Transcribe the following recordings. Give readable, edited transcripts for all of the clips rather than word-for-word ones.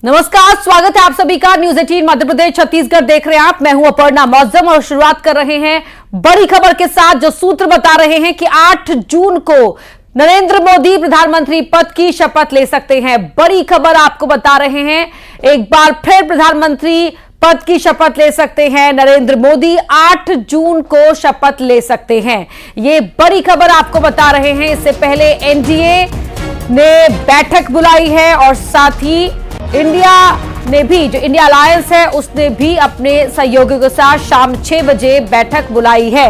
नमस्कार, स्वागत है आप सभी का न्यूज 18 मध्य प्रदेश छत्तीसगढ़ देख रहे हैं आप। मैं हूं अपर्णा मौजम और शुरुआत कर रहे हैं बड़ी खबर के साथ, जो सूत्र बता रहे हैं कि 8 जून को नरेंद्र मोदी प्रधानमंत्री पद की शपथ ले सकते हैं। बड़ी खबर आपको बता रहे हैं, एक बार फिर प्रधानमंत्री पद की शपथ ले सकते हैं नरेंद्र मोदी। 8 जून को शपथ ले सकते हैं, ये बड़ी खबर आपको बता रहे हैं। इससे पहले एनडीए ने बैठक बुलाई है और साथ ही इंडिया ने भी, जो इंडिया अलायंस है, उसने भी अपने सहयोगियों के साथ शाम 6 बजे बैठक बुलाई है।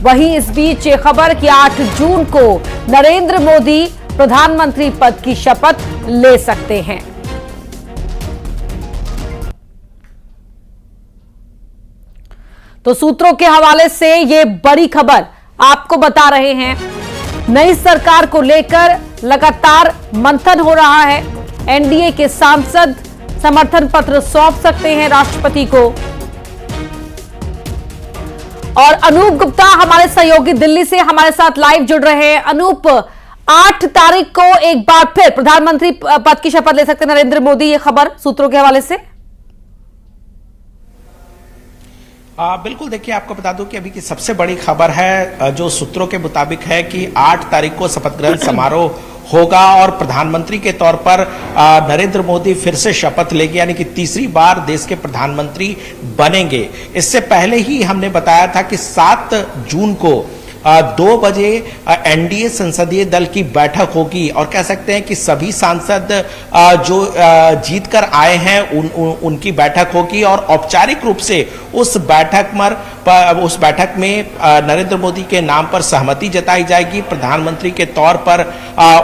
वहीं इस बीच ये खबर कि 8 जून को नरेंद्र मोदी प्रधानमंत्री पद की शपथ ले सकते हैं। तो सूत्रों के हवाले से ये बड़ी खबर आपको बता रहे हैं। नई सरकार को लेकर लगातार मंथन हो रहा है। एनडीए के सांसद समर्थन पत्र सौंप सकते हैं राष्ट्रपति को। और अनूप गुप्ता हमारे सहयोगी दिल्ली से हमारे साथ लाइव जुड़ रहे हैं। अनूप, 8 तारीख को एक बार फिर प्रधानमंत्री पद की शपथ ले सकते हैं नरेंद्र मोदी, ये खबर सूत्रों के हवाले से। बिल्कुल, देखिए आपको बता दूं कि अभी की सबसे बड़ी खबर है जो सूत्रों के मुताबिक है कि 8 तारीख को शपथ ग्रहण समारोह होगा और प्रधानमंत्री के तौर पर नरेंद्र मोदी फिर से शपथ लेंगे, यानी कि तीसरी बार देश के प्रधानमंत्री बनेंगे। इससे पहले ही हमने बताया था कि 7 जून को 2 बजे एनडीए संसदीय दल की बैठक होगी और कह सकते हैं कि सभी सांसद जो जीत कर आए हैं उनकी बैठक होगी और औपचारिक रूप से उस बैठक में नरेंद्र मोदी के नाम पर सहमति जताई जाएगी। प्रधानमंत्री के तौर पर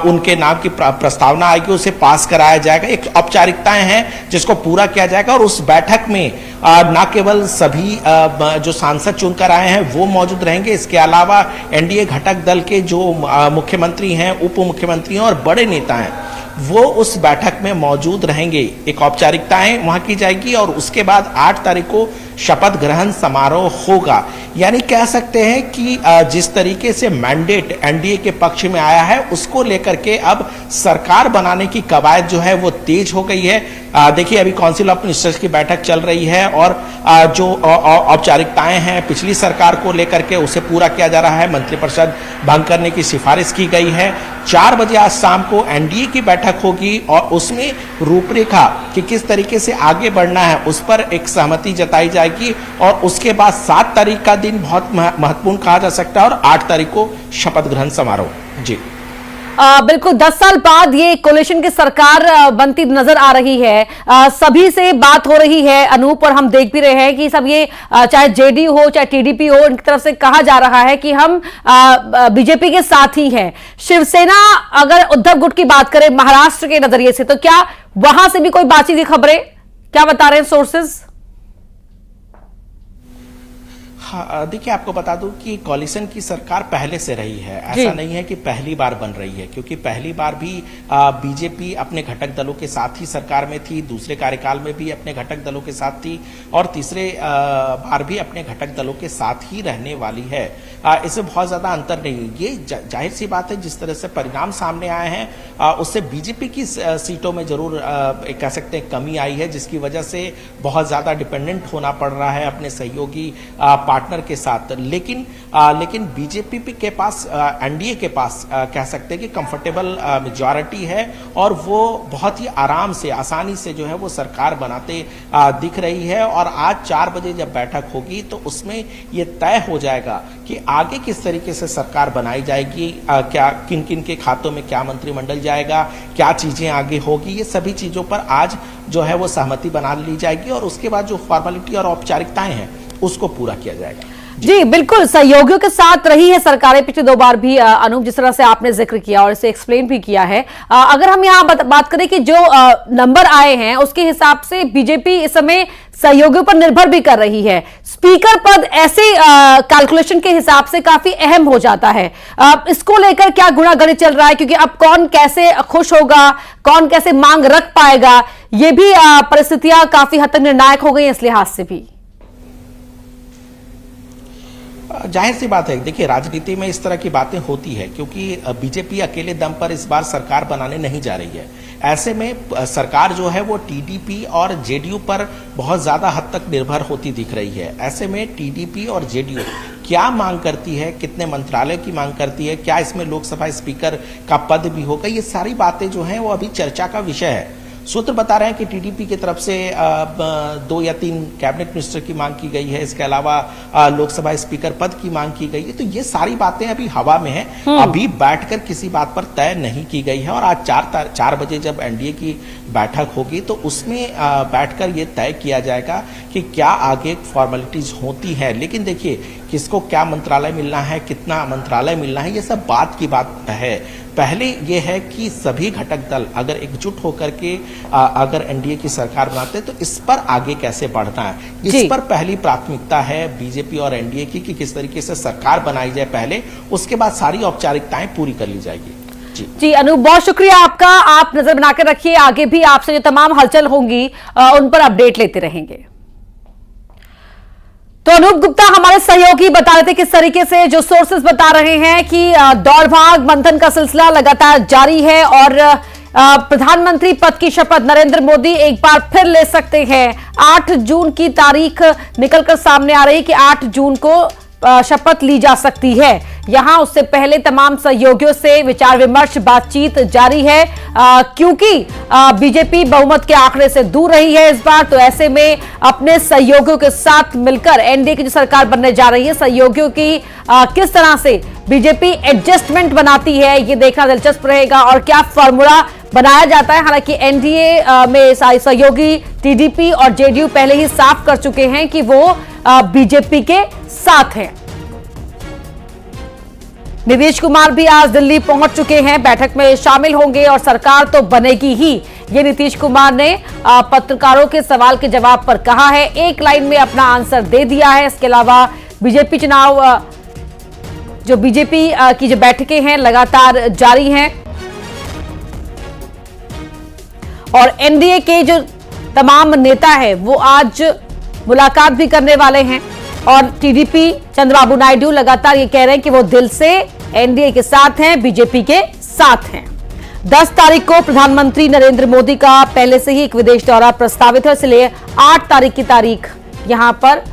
उनके नाम की प्रस्तावना आएगी, उसे पास कराया जाएगा। एक औपचारिकताएं हैं जिसको पूरा किया जाएगा और उस बैठक में न केवल सभी जो सांसद चुनकर आए हैं वो मौजूद रहेंगे, इसके अलावा एनडीए घटक दल के जो मुख्यमंत्री हैं, उप मुख्यमंत्री हैं और बड़े नेता हैं, वो उस बैठक में मौजूद रहेंगे। एक औपचारिकताएं वहां की जाएगी और उसके बाद 8 तारीख को शपथ ग्रहण समारोह होगा। यानी कह सकते हैं कि जिस तरीके से मैंडेट एनडीए के पक्ष में आया है उसको लेकर के अब सरकार बनाने की कवायद जो है वो तेज हो गई है। देखिए, अभी काउंसिल ऑफ मिनिस्टर्स की बैठक चल रही है और जो औपचारिकताएं हैं पिछली सरकार को लेकर के उसे पूरा किया जा रहा है। मंत्रिपरिषद भंग करने की सिफारिश की गई है। 4 बजे आज शाम को एनडीए की बैठक होगी और उसमें रूपरेखा कि किस तरीके से आगे बढ़ना है उस पर एक सहमति जताई जाएगी और उसके बाद 7 तारीख का दिन बहुत महत्वपूर्ण कहा जा सकता है और 8 तारीख को शपथ ग्रहण समारोह। जी बिल्कुल, 10 साल बाद ये कोलिशन की सरकार बनती नजर आ रही है। सभी से बात हो रही है अनूप, और हम देख भी रहे हैं कि सब ये चाहे जेडीयू हो चाहे टीडीपी हो, इनकी तरफ से कहा जा रहा है कि हम बीजेपी के साथ ही हैं। शिवसेना, अगर उद्धव गुट की बात करें महाराष्ट्र के नजरिए से, तो क्या वहां से भी कोई बातचीत की खबरें क्या बता रहे हैं सोर्सेज? हाँ, देखिए आपको बता दूं कि कॉलिशन की सरकार पहले से रही है। ऐसा नहीं है कि पहली बार बन रही है, क्योंकि पहली बार भी बीजेपी अपने घटक दलों के साथ ही सरकार में थी, दूसरे कार्यकाल में भी अपने घटक दलों के साथ थी और तीसरे बार भी अपने घटक दलों के साथ ही रहने वाली है। इसमें बहुत ज्यादा अंतर नहीं है। ये जाहिर सी बात है, जिस तरह से परिणाम सामने आए हैं उससे बीजेपी की सीटों में जरूर कह सकते हैं कमी आई है, जिसकी वजह से बहुत ज्यादा डिपेंडेंट होना पड़ रहा है अपने सहयोगी पार्टनर के साथ। लेकिन बीजेपी के पास, एनडीए के पास कह सकते हैं कि कंफर्टेबल मेजॉरिटी है और वो बहुत ही आराम से, आसानी से जो है वो सरकार बनाते दिख रही है। और आज 4 बजे जब बैठक होगी तो उसमें ये तय हो जाएगा कि आगे किस तरीके से सरकार बनाई जाएगी, क्या किन किन के खातों में क्या मंत्रिमंडल जाएगा, क्या चीजें आगे होगी। ये सभी चीजों पर आज जो है वो सहमति बना ली जाएगी और उसके बाद जो फॉर्मेलिटी और औपचारिकताएं हैं उसको पूरा किया जाएगा। जी बिल्कुल, सहयोगियों के साथ रही है सरकारें पिछले 2 बार भी अनूप, जिस तरह से आपने जिक्र किया और इसे एक्सप्लेन भी किया है। अगर हम यहाँ बात करें कि जो नंबर आए हैं उसके हिसाब से बीजेपी इस समय सहयोगियों पर निर्भर भी कर रही है। स्पीकर पद ऐसे कैलकुलेशन के हिसाब से काफी अहम हो जाता है। इसको लेकर क्या गुणागणित चल रहा है, क्योंकि अब कौन कैसे खुश होगा, कौन कैसे मांग रख पाएगा, ये भी परिस्थितियां काफी हद तक निर्णायक हो गई इस लिहाज से भी। जाहिर सी बात है, देखिए राजनीति में इस तरह की बातें होती है क्योंकि बीजेपी अकेले दम पर इस बार सरकार बनाने नहीं जा रही है। ऐसे में सरकार जो है वो टीडीपी और जेडीयू पर बहुत ज्यादा हद तक निर्भर होती दिख रही है। ऐसे में टीडीपी और जेडीयू क्या मांग करती है, कितने मंत्रालय की मांग करती है, क्या इसमें लोकसभा स्पीकर का पद भी होगा, ये सारी बातें जो हैं वो अभी चर्चा का विषय है। सूत्र बता रहे हैं कि टीडीपी की तरफ से 2 या 3 कैबिनेट मिनिस्टर की मांग की गई है, इसके अलावा लोकसभा स्पीकर पद की मांग की गई है। तो ये सारी बातें अभी हवा में हैं, अभी बैठकर किसी बात पर तय नहीं की गई है। और आज 4 बजे जब एनडीए की बैठक होगी तो उसमें बैठकर ये तय किया जाएगा कि क्या आगे फॉर्मेलिटीज होती है। लेकिन देखिए, किसको क्या मंत्रालय मिलना है, कितना मंत्रालय मिलना है, ये सब बात की बात है। पहले ये है कि सभी घटक दल अगर एकजुट होकर के अगर एनडीए की सरकार बनाते हैं तो इस पर आगे कैसे बढ़ना है, इस पर पहली प्राथमिकता है बीजेपी और एनडीए की कि किस तरीके से सरकार बनाई जाए पहले, उसके बाद सारी औपचारिकताएं पूरी कर ली जाएगी। जी अनूप, बहुत शुक्रिया आपका। आप नजर बनाकर रखिए, आगे भी आपसे जो तमाम हलचल होंगी उन पर अपडेट लेते रहेंगे। तो अनूप गुप्ता हमारे सहयोगी बता रहे थे किस तरीके से जो सोर्सेस बता रहे हैं कि दौड़ भाग मंथन का सिलसिला लगातार जारी है और प्रधानमंत्री पद की शपथ नरेंद्र मोदी एक बार फिर ले सकते हैं। 8 जून की तारीख निकलकर सामने आ रही है कि 8 जून को शपथ ली जा सकती है। यहां उससे पहले तमाम सहयोगियों से विचार विमर्श बातचीत जारी है, क्योंकि बीजेपी बहुमत के आंकड़े से दूर रही है इस बार। तो ऐसे में अपने सहयोगियों के साथ मिलकर एनडीए की जो सरकार बनने जा रही है, सहयोगियों की किस तरह से बीजेपी एडजस्टमेंट बनाती है, ये देखना दिलचस्प रहेगा और क्या फॉर्मूला बनाया जाता है। हालांकि एनडीए में सहयोगी टीडीपी और जेडीयू पहले ही साफ कर चुके हैं कि वो बीजेपी के साथ हैं। नीतीश कुमार भी आज दिल्ली पहुंच चुके हैं, बैठक में शामिल होंगे और सरकार तो बनेगी ही, ये नीतीश कुमार ने पत्रकारों के सवाल के जवाब पर कहा है। एक लाइन में अपना आंसर दे दिया है। इसके अलावा बीजेपी चुनाव जो बीजेपी की जो बैठकें हैं लगातार जारी हैं और एनडीए के जो तमाम नेता है वो आज मुलाकात भी करने वाले हैं। और टीडीपी चंद्रबाबू नायडू लगातार ये कह रहे हैं कि वो दिल से एनडीए के साथ हैं, बीजेपी के साथ हैं। 10 तारीख को प्रधानमंत्री नरेंद्र मोदी का पहले से ही एक विदेश दौरा प्रस्तावित है, इसलिए 8 तारीख की तारीख यहां पर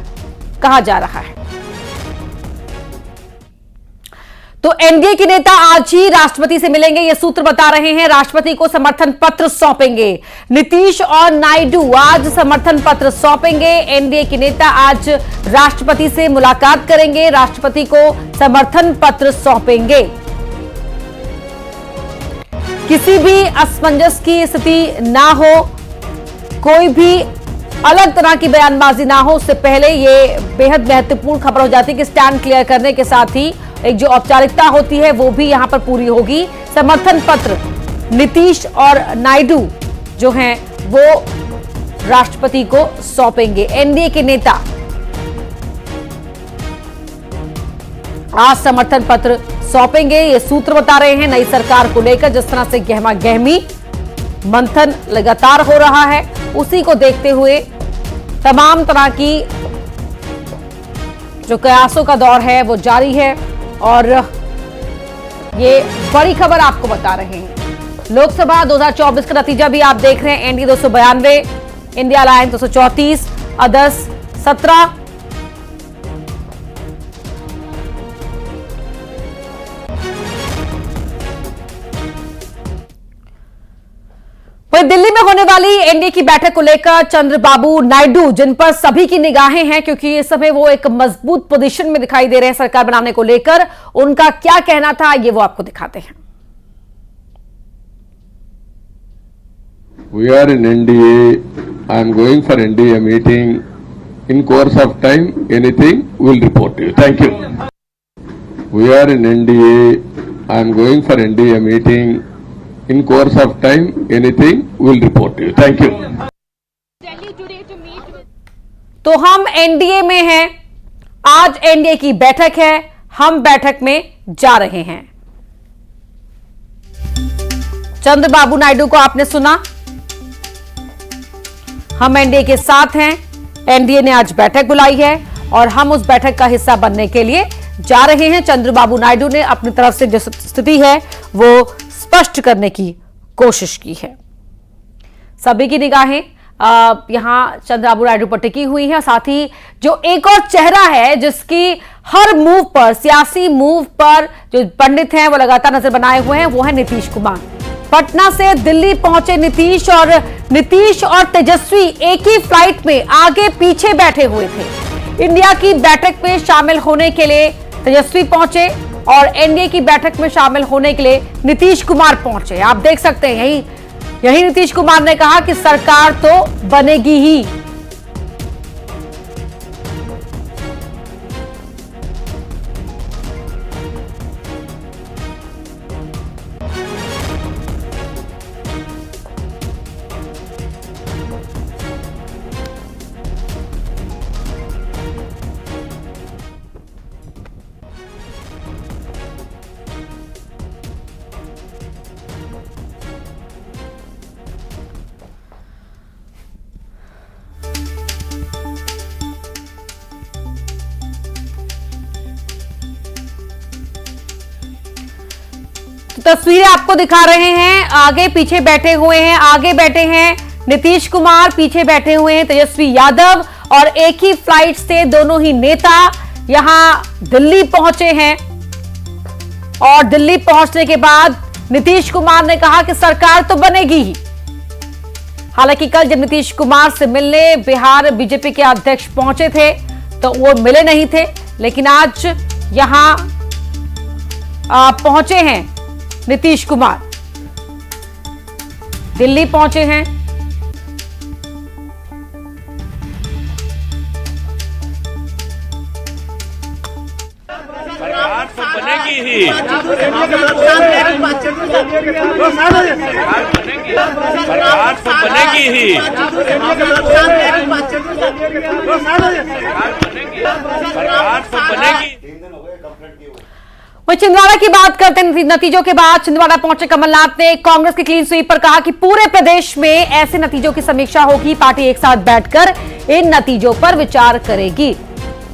कहा जा रहा है। तो एनडीए के नेता आज ही राष्ट्रपति से मिलेंगे, ये सूत्र बता रहे हैं। राष्ट्रपति को समर्थन पत्र सौंपेंगे। नीतीश और नायडू आज समर्थन पत्र सौंपेंगे। एनडीए के नेता आज राष्ट्रपति से मुलाकात करेंगे, राष्ट्रपति को समर्थन पत्र सौंपेंगे। किसी भी असमंजस की स्थिति ना हो, कोई भी अलग तरह की बयानबाजी ना हो, उससे पहले ये बेहद महत्वपूर्ण खबर हो जाती है कि स्टैंड क्लियर करने के साथ ही एक जो औपचारिकता होती है वो भी यहां पर पूरी होगी। समर्थन पत्र नीतीश और नायडू जो हैं वो राष्ट्रपति को सौंपेंगे। एनडीए के नेता आज समर्थन पत्र सौंपेंगे, ये सूत्र बता रहे हैं। नई सरकार को लेकर जिस तरह से गहमा गहमी मंथन लगातार हो रहा है, उसी को देखते हुए तमाम तरह की जो कयासों का दौर है वो जारी है और ये बड़ी खबर आपको बता रहे हैं। लोकसभा 2024 का नतीजा भी आप देख रहे हैं। NDA 292, India alliance 234, others 17। वहीं दिल्ली में होने वाली एनडीए की बैठक को लेकर चंद्रबाबू नायडू, जिन पर सभी की निगाहें हैं क्योंकि इस समय वो एक मजबूत पोजीशन में दिखाई दे रहे हैं सरकार बनाने को लेकर, उनका क्या कहना था ये वो आपको दिखाते हैं। We are in NDA. I am going for NDA meeting. In course of time, anything will report to you. Thank you. We are in NDA. I am going for NDA meeting. In course of time, anything will report to you. Thank you. तो हम NDA में हैं, आज NDA की बैठक है, हम बैठक में जा रहे हैं। चंद्रबाबू नायडू को आपने सुना, हम एनडीए के साथ हैं, एनडीए ने आज बैठक बुलाई है और हम उस बैठक का हिस्सा बनने के लिए जा रहे हैं। चंद्रबाबू नायडू ने अपनी तरफ से जो स्थिति है वो स्पष्ट करने की कोशिश की है। सभी की निगाहें यहां चंद्रबाबू नायडू पर टिकी हुई है। साथ ही जो एक और चेहरा है जिसकी हर मूव पर, सियासी मूव पर जो पंडित हैं वो लगातार नजर बनाए हुए हैं, वो है नीतीश कुमार। पटना से दिल्ली पहुंचे नीतीश और तेजस्वी एक ही फ्लाइट में आगे पीछे बैठे हुए थे। इंडिया की बैठक में शामिल होने के लिए तेजस्वी पहुंचे और एनडीए की बैठक में शामिल होने के लिए नीतीश कुमार पहुंचे। आप देख सकते हैं यही नीतीश कुमार ने कहा कि सरकार तो बनेगी ही। तस्वीरें आपको दिखा रहे हैं, आगे पीछे बैठे हुए हैं। आगे बैठे हैं नीतीश कुमार, पीछे बैठे हुए हैं तेजस्वी यादव और एक ही फ्लाइट से दोनों ही नेता यहां दिल्ली पहुंचे हैं। और दिल्ली पहुंचने के बाद नीतीश कुमार ने कहा कि सरकार तो बनेगी ही। हालांकि कल जब नीतीश कुमार से मिलने बिहार बीजेपी के अध्यक्ष पहुंचे थे तो वो मिले नहीं थे, लेकिन आज यहां पहुंचे हैं नीतीश कुमार, दिल्ली पहुंचे हैं। सरकार तो बनेगी ही। सरकार तो बनेगी ही। सरकार तो बनेगी। वही छिंदवाड़ा की बात करते हैं। नतीजों के बाद छिंदवाड़ा पहुंचे कमलनाथ ने कांग्रेस की क्लीन स्वीप पर कहा कि पूरे प्रदेश में ऐसे नतीजों की समीक्षा होगी, पार्टी एक साथ बैठकर इन नतीजों पर विचार करेगी।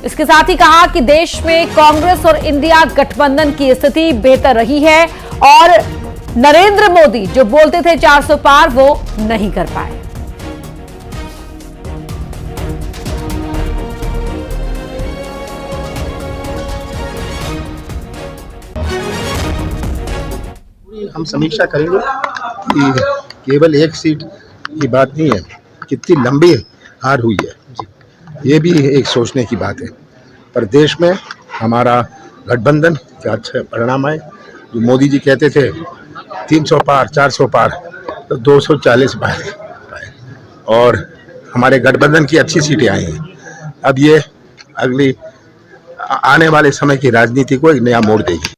इसके साथ ही कहा कि देश में कांग्रेस और इंडिया गठबंधन की स्थिति बेहतर रही है और नरेंद्र मोदी जो बोलते थे 400 पार, वो नहीं कर पाए। हम समीक्षा करेंगे कि केवल एक सीट की बात नहीं है, कितनी लंबी हार हुई है, ये भी एक सोचने की बात है। पर देश में हमारा गठबंधन क्या अच्छा परिणाम आए। जो मोदी जी कहते थे 300 पार 400 पार, तो 240 पार आए और हमारे गठबंधन की अच्छी सीटें आई हैं। अब ये अगली आने वाले समय की राजनीति को एक नया मोड़ देगी।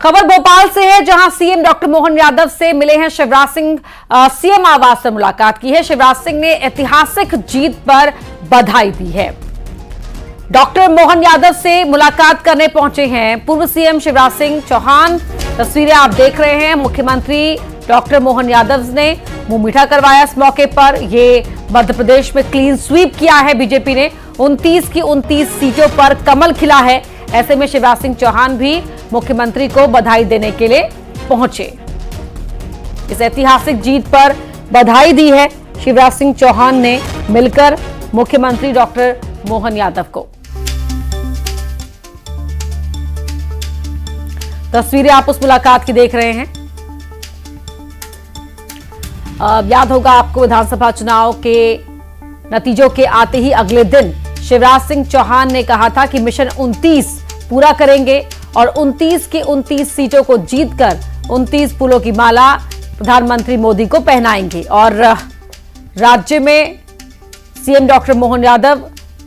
खबर भोपाल से है, जहां सीएम डॉक्टर मोहन यादव से मिले हैं शिवराज सिंह। सीएम आवास पर मुलाकात की है। शिवराज सिंह ने ऐतिहासिक जीत पर बधाई दी है। डॉक्टर मोहन यादव से मुलाकात करने पहुंचे हैं पूर्व सीएम शिवराज सिंह चौहान। तस्वीरें आप देख रहे हैं। मुख्यमंत्री डॉक्टर मोहन यादव ने मुंह मीठा करवाया इस मौके पर। ये मध्य प्रदेश में क्लीन स्वीप किया है बीजेपी ने, 29 की 29 सीटों पर कमल खिला है। ऐसे में शिवराज सिंह चौहान भी मुख्यमंत्री को बधाई देने के लिए पहुंचे। इस ऐतिहासिक जीत पर बधाई दी है शिवराज सिंह चौहान ने मिलकर मुख्यमंत्री डॉक्टर मोहन यादव को। तस्वीरें आप उस मुलाकात की देख रहे हैं। याद होगा आपको, विधानसभा चुनाव के नतीजों के आते ही अगले दिन शिवराज सिंह चौहान ने कहा था कि मिशन 29 पूरा करेंगे और 29 की 29 सीटों को जीतकर 29 फूलों की माला प्रधानमंत्री मोदी को पहनाएंगे। और राज्य में सीएम डॉक्टर मोहन यादव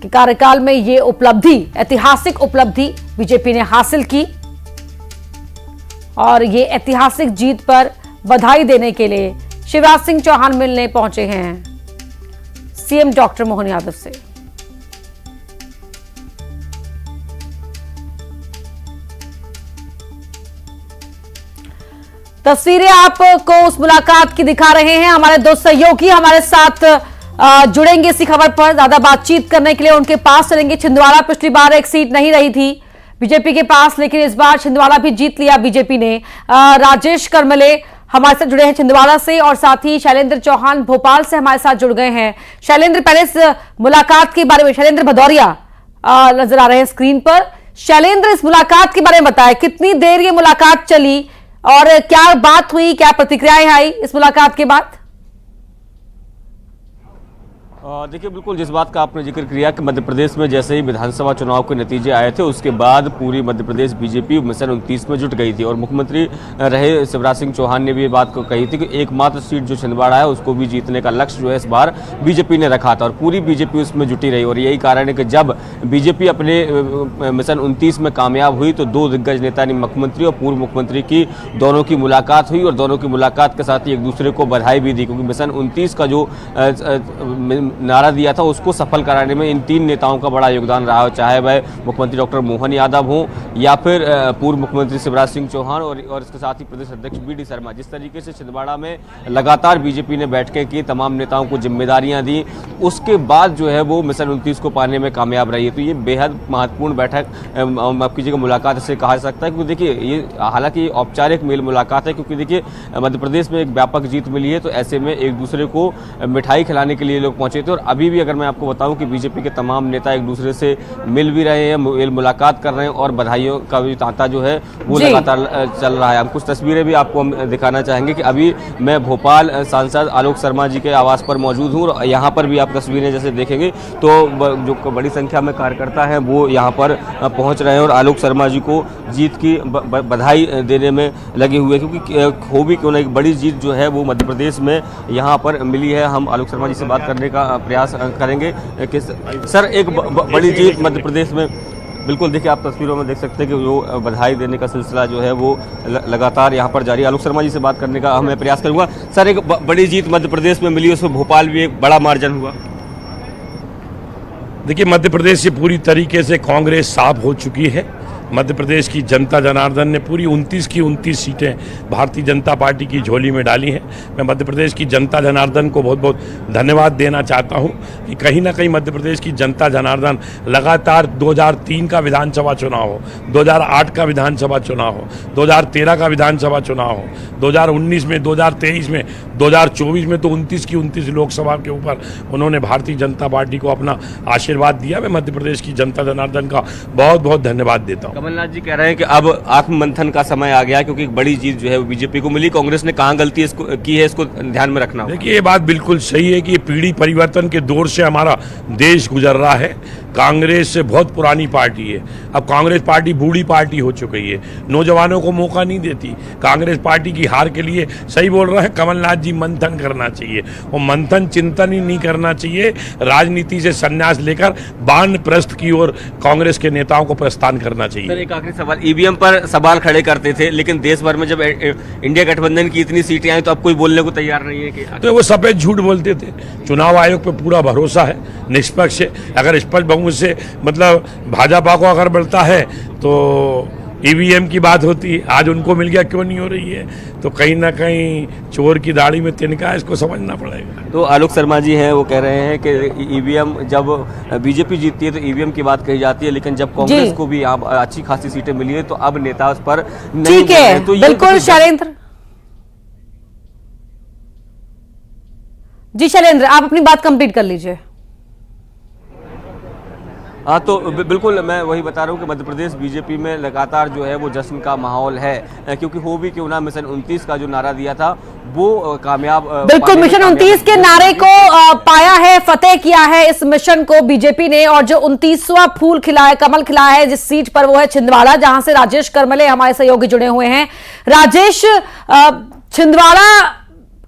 के कार्यकाल में ये उपलब्धि, ऐतिहासिक उपलब्धि बीजेपी ने हासिल की और ये ऐतिहासिक जीत पर बधाई देने के लिए शिवराज सिंह चौहान मिलने पहुंचे हैं सीएम डॉक्टर मोहन यादव से। तस्वीरें आपको उस मुलाकात की दिखा रहे हैं। हमारे दो सहयोगी हमारे साथ जुड़ेंगे इसी खबर पर ज्यादा बातचीत करने के लिए, उनके पास चलेंगे। छिंदवाड़ा पिछली बार एक सीट नहीं रही थी बीजेपी के पास, लेकिन इस बार छिंदवाड़ा भी जीत लिया बीजेपी ने। राजेश करमले, हमारे साथ जुड़े हैं छिंदवाड़ा से, और साथ ही शैलेंद्र चौहान भोपाल से हमारे साथ जुड़ गए हैं। शैलेंद्र, पहले इस मुलाकात के बारे में, शैलेंद्र भदौरिया नजर आ रहे हैं स्क्रीन पर। शैलेंद्र, इस मुलाकात के बारे में बताएं, कितनी देर ये मुलाकात चली और क्या बात हुई, क्या प्रतिक्रियाएं आई इस मुलाकात के बाद? देखिए, बिल्कुल जिस बात का आपने जिक्र किया कि मध्य प्रदेश में जैसे ही विधानसभा चुनाव के नतीजे आए थे उसके बाद पूरी मध्य प्रदेश बीजेपी मिशन 29 में जुट गई थी, और मुख्यमंत्री रहे शिवराज सिंह चौहान ने भी ये बात को कही थी कि एकमात्र सीट जो छिंदवाड़ा है उसको भी जीतने का लक्ष्य जो है इस बार बीजेपी ने रखा था, और पूरी बीजेपी उसमें जुटी रही। और यही कारण है कि जब बीजेपी अपने मिशन 29 में कामयाब हुई तो दो दिग्गज नेता यानी मुख्यमंत्री और पूर्व मुख्यमंत्री की दोनों की मुलाकात हुई, और दोनों की मुलाकात के साथ ही एक दूसरे को बधाई भी दी, क्योंकि मिशन 29 का जो नारा दिया था उसको सफल कराने में इन तीन नेताओं का बड़ा योगदान रहा हो, चाहे वह मुख्यमंत्री डॉक्टर मोहन यादव हों या फिर पूर्व मुख्यमंत्री शिवराज सिंह चौहान और इसके साथ ही प्रदेश अध्यक्ष BD शर्मा। जिस तरीके से छिंदवाड़ा में लगातार बीजेपी ने बैठकें की, तमाम नेताओं को जिम्मेदारियां दी, उसके बाद जो है वो मिशन 29 को पाने में कामयाब रही है। तो ये बेहद महत्वपूर्ण बैठक, माफ कीजिएगा, मुलाकात इसे कहा जा सकता है, क्योंकि देखिए ये हालांकि औपचारिक मेल मुलाकात है, क्योंकि देखिए मध्य प्रदेश में एक व्यापक जीत मिली है, तो ऐसे में एक दूसरे को मिठाई खिलाने के लिए लोग पहुंचे थे। और अभी भी अगर मैं आपको बताऊं कि बीजेपी के तमाम नेता एक दूसरे से मिल भी रहे हैं, मेल मुलाकात कर रहे हैं, और बधाइयों का भी तांता जो है वो लगातार चल रहा है। हम कुछ तस्वीरें भी आपको दिखाना चाहेंगे कि अभी मैं भोपाल सांसद आलोक शर्मा जी के आवास पर मौजूद हूँ, और यहाँ पर भी आप तस्वीरें जैसे देखेंगे तो जो बड़ी संख्या में कार्यकर्ता हैं वो यहाँ पर पहुँच रहे हैं और आलोक शर्मा जी को जीत की बधाई देने में लगे हुए, क्योंकि हो भी क्यों ना एक बड़ी जीत जो है वो मध्य प्रदेश में यहाँ पर मिली है। हम आलोक शर्मा जी से बात करने का प्रयास करेंगे कि सर, एक बड़ी जीत मध्य प्रदेश में, बिल्कुल देखिए आप तस्वीरों में देख सकते हैं कि जो बधाई देने का सिलसिला जो है वो लगातार यहाँ पर जारी है। आलोक शर्मा जी से बात करने का मैं प्रयास करूंगा। सर, एक बड़ी जीत मध्य प्रदेश में मिली, उसमें भोपाल भी एक बड़ा मार्जिन हुआ। देखिए, मध्य प्रदेश से पूरी तरीके से कांग्रेस साफ हो चुकी है। मध्य प्रदेश की जनता जनार्दन ने पूरी 29 की 29 सीटें भारतीय जनता पार्टी की झोली में डाली हैं। मैं मध्य प्रदेश की जनता जनार्दन को बहुत बहुत धन्यवाद देना चाहता हूं कि कहीं ना कहीं मध्य प्रदेश की जनता जनार्दन लगातार 2003 का विधानसभा चुनाव हो, 2008 का विधानसभा चुनाव हो, 2013 का विधानसभा चुनाव हो, 2019 में, 2023 में, 2024 में, तो 29 की 29 लोकसभा के ऊपर उन्होंने भारतीय जनता पार्टी को अपना आशीर्वाद दिया। मैं मध्य प्रदेश की जनता जनार्दन का बहुत बहुत धन्यवाद देता हूँ। कमलनाथ जी कह रहे हैं कि अब आत्ममंथन का समय आ गया, क्योंकि एक बड़ी जीत जो है वो बीजेपी को मिली। कांग्रेस ने कहां गलती की है, इसको ध्यान में रखना होगा। देखिए, ये बात बिल्कुल सही है कि ये पीढ़ी परिवर्तन के दौर से हमारा देश गुजर रहा है। कांग्रेस से बहुत पुरानी पार्टी है, अब कांग्रेस पार्टी बूढ़ी पार्टी हो चुकी है, नौजवानों को मौका नहीं देती। कांग्रेस पार्टी की हार के लिए सही बोल रहे हैं कमलनाथ जी, मंथन करना चाहिए, और मंथन चिंतन ही नहीं करना चाहिए। राजनीति से संन्यास लेकर वानप्रस्थ की ओर कांग्रेस के नेताओं को प्रस्थान करना चाहिए। एक आखिरी सवाल, ईवीएम पर सवाल खड़े करते थे, लेकिन देश भर में जब इंडिया गठबंधन की इतनी सीटें आई तो अब कोई बोलने को तैयार नहीं है कि तो वो सफेद झूठ बोलते थे। चुनाव आयोग पे पूरा भरोसा है, निष्पक्ष है। अगर निष्पक्ष बहुमत से मतलब भाजपा को अगर मिलता है तो ईवीएम की बात होती है, आज उनको मिल गया, क्यों नहीं हो रही है? तो कहीं ना कहीं चोर की दाढ़ी में तिनका है, इसको समझना पड़ेगा। तो आलोक शर्मा जी हैं, वो कह रहे हैं कि ईवीएम जब बीजेपी जीतती है तो ईवीएम की बात कही जाती है, लेकिन जब कांग्रेस को भी अच्छी खासी सीटें मिली है तो अब नेता उस पर नहीं। ठीक है, तो बिल्कुल शैलेंद्र जी, शैलेंद्र आप अपनी बात कंप्लीट कर लीजिए। हाँ, तो बिल्कुल मैं वही बता रहा हूँ कि मध्य प्रदेश बीजेपी में लगातार जो है वो जश्न का माहौल है, क्योंकि हो भी क्यों ना मिशन 29 का जो नारा दिया था वो कामयाब, बिल्कुल मिशन 29 के नारे को पाया है, फतेह किया है इस मिशन को बीजेपी ने, और जो 29वां फूल खिला है, कमल खिला है जिस सीट पर, वो है छिंदवाड़ा, जहां से राजेश करमले हमारे सहयोगी जुड़े हुए हैं। राजेश, छिंदवाड़ा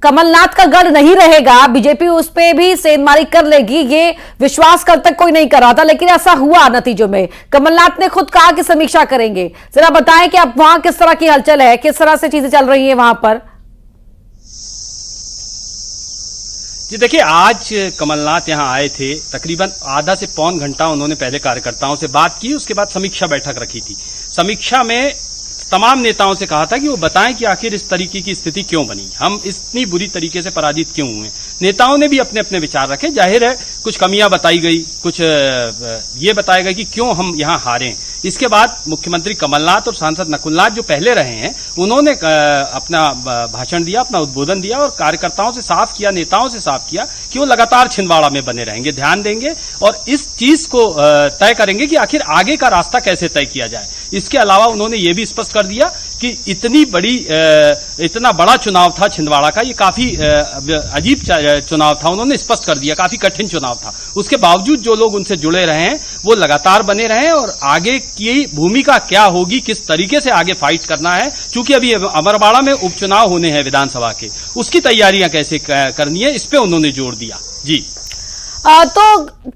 कमलनाथ का गढ़ नहीं रहेगा, बीजेपी उस पे भी सेंधमारी कर लेगी, ये विश्वास कल तक कोई नहीं कर रहा था, लेकिन ऐसा हुआ। नतीजों में कमलनाथ ने खुद कहा कि समीक्षा करेंगे। जरा बताएं कि अब वहां किस तरह की हलचल है, किस तरह से चीजें चल रही हैं वहां पर। जी देखिए, आज कमलनाथ यहां आए थे, तकरीबन आधा से पौन घंटा उन्होंने पहले कार्यकर्ताओं से बात की, उसके बाद समीक्षा बैठक रखी थी। समीक्षा में तमाम नेताओं से कहा था कि वो बताएं कि आखिर इस तरीके की स्थिति क्यों बनी, हम इतनी बुरी तरीके से पराजित क्यों हुए। नेताओं ने भी अपने अपने विचार रखे। जाहिर है कुछ कमियां बताई गई, कुछ ये बताया गया कि क्यों हम यहां हारे। इसके बाद मुख्यमंत्री कमलनाथ और सांसद नकुलनाथ जो पहले रहे हैं, उन्होंने अपना भाषण दिया, अपना उद्बोधन दिया और कार्यकर्ताओं से साफ किया, नेताओं से साफ किया कि वो लगातार छिंदवाड़ा में बने रहेंगे, ध्यान देंगे और इस चीज को तय करेंगे कि आखिर आगे का रास्ता कैसे तय किया जाए। इसके अलावा उन्होंने ये भी स्पष्ट कर दिया कि इतना बड़ा चुनाव था छिंदवाड़ा का, ये काफी अजीब चुनाव था, उन्होंने स्पष्ट कर दिया, काफी कठिन चुनाव था। उसके बावजूद जो लोग उनसे जुड़े रहे हैं वो लगातार बने रहे हैं और आगे की भूमिका क्या होगी, किस तरीके से आगे फाइट करना है, चूंकि अभी अमरवाड़ा में उपचुनाव होने हैं विधानसभा के, उसकी तैयारियां कैसे करनी है, इस पे उन्होंने जोर दिया। जी तो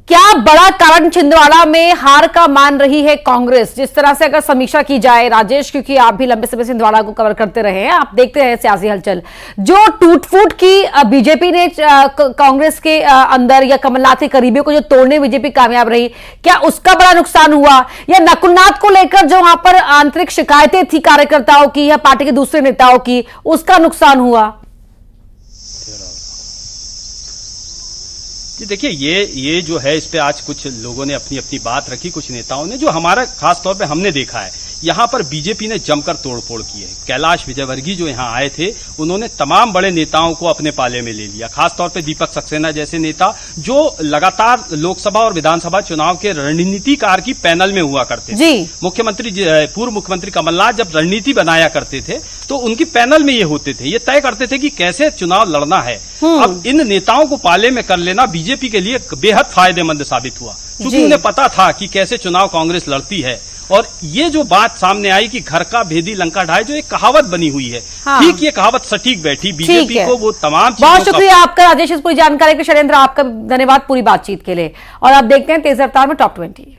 क्या बड़ा कारण छिंदवाड़ा में हार का मान रही है कांग्रेस? जिस तरह से अगर समीक्षा की जाए राजेश, क्योंकि आप भी लंबे समय से छिंदवाड़ा को कवर करते रहे हैं, आप देखते हैं सियासी हलचल, जो टूट फूट की बीजेपी ने कांग्रेस के अंदर या कमलनाथ के करीबियों को जो तोड़ने बीजेपी कामयाब रही, क्या उसका बड़ा नुकसान हुआ? या नकुलनाथ को लेकर जो वहां पर आंतरिक शिकायतें थी कार्यकर्ताओं की या पार्टी के दूसरे नेताओं की, उसका नुकसान हुआ? जी देखिए, ये जो है, इस पे आज कुछ लोगों ने अपनी अपनी बात रखी, कुछ नेताओं ने, जो हमारा खास तौर पे हमने देखा है, यहाँ पर बीजेपी ने जमकर तोड़फोड़ की है। कैलाश विजयवर्गीय जो यहाँ आए थे, उन्होंने तमाम बड़े नेताओं को अपने पाले में ले लिया, खास तौर पे दीपक सक्सेना जैसे नेता जो लगातार लोकसभा और विधानसभा चुनाव के रणनीतिकार की पैनल में हुआ करते थे। पूर्व मुख्यमंत्री कमलनाथ जब रणनीति बनाया करते थे तो उनकी पैनल में ये होते थे, ये तय करते थे कि कैसे चुनाव लड़ना है। अब इन नेताओं को पाले में कर लेना बीजेपी के लिए बेहद फायदेमंद साबित हुआ, क्योंकि उन्हें पता था कि कैसे चुनाव कांग्रेस लड़ती है। और ये जो बात सामने आई कि घर का भेदी लंका ढाए, जो एक कहावत बनी हुई है, ठीक ये कहावत सटीक बैठी बीजेपी को, वो तमाम बहुत शुक्रिया आपका राजेश, इस पूरी जानकारी के लिए। षड्यंत्र, आपका धन्यवाद पूरी बातचीत के लिए। और आप देखते हैं तेज रफ्तार में टॉप 20।